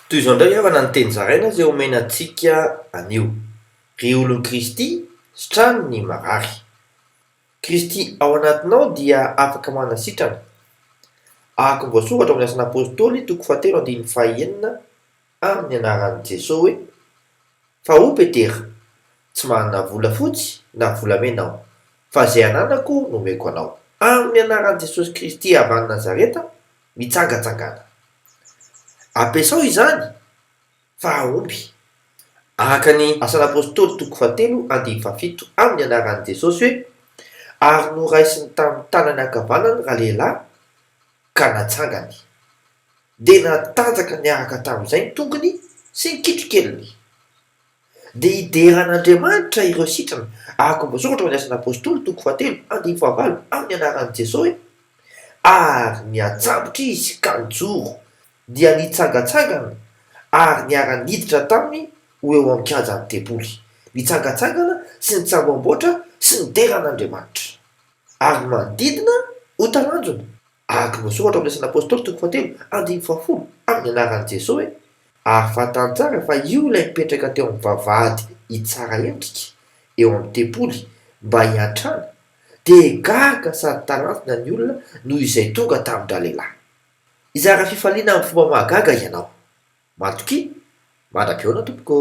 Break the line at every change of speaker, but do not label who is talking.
Toy izao indray avana ny teny zaraina izay omena antsika anio. Ry olon Kristy sitrany ny marary. Kristy ao anatinao dia afaka manasitrana. Ahako voasoratra amin'ny asan'ny apôstôly toko 7:enina amin'ny anaran'i Jesosy hoe: fa o Petera, tsy manana volafotsy na volamena aho, fa izay ananako no omeko anao. Amin'ny anaran'i Jesosy Kristy avy any Nazareta, mitsangatsangana. Ampiasao izany fa aomby. Araka ny asan'ny apôstôly toko 7:7 amin'ny anaran'i Jesosy hoe: ary noraisiny tamin'ny tanany ankavanany rahalehilahy ka natsangany. Dia natanjaka niaraka tamin'izay ny tongony sy ny kitrokeliny. Dia ideran'Andriamanitra ireo sitrana. Araka ny voasoratra amin'ny asan'ny apôstôly toko 7:8 amin'ny anaran'i Jesosy hoe: ary niatsabotra izy ka nijoro, dia nitsangatsangana ary niara-niditra taminy ho eo amin'ny kianjan'ny teboly. Nitsangatsangana sy nitsamboamboatra sy nideran'Andriamanitra. Ary manodidina ho talanjona. Araka ny voasoratra amin'ny asan'ny apôstôly toko 7:10 amin'ny anaran'i Jesosy hoe: ary fantany tsara fa io ilay mipetraka teo amin'ny vavahady hitsara endrika eo amin'ny teboly mba hiantrana, dia gaga sady tarantina ny olona noho izay tonga tamin-dra lehilahy. Izara fifaliana amin'ny fomba mahagaga ianao. Matokia, mandrapiona tompoko.